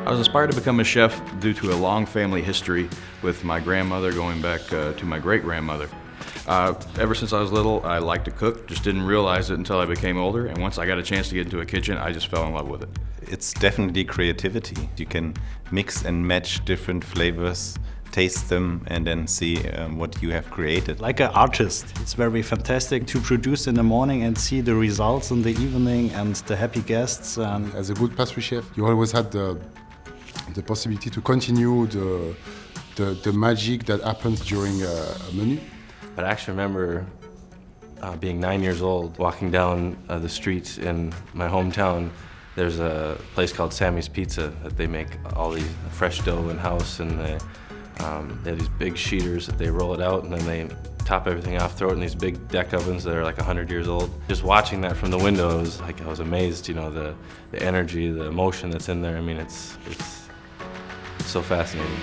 I was inspired to become a chef due to a long family history with my grandmother going back to my great-grandmother. Ever since I was little, I liked to cook, just didn't realize it until I became older, and once I got a chance to get into a kitchen, I just fell in love with it. It's definitely creativity. You can mix and match different flavors, taste them, and then see what you have created. Like an artist, it's very fantastic to produce in the morning and see the results in the evening and the happy guests. As a good pastry chef, you always had the possibility to continue the magic that happens during a menu. But I actually remember being 9 years old, walking down the streets in my hometown. There's a place called Sammy's Pizza that they make all these fresh dough in-house, and they have these big sheeters that they roll it out, and then they top everything off, throw it in these big deck ovens that are like 100 years old. Just watching that from the window, I was amazed, you know, the energy, the emotion that's in there. I mean, it's so fascinating.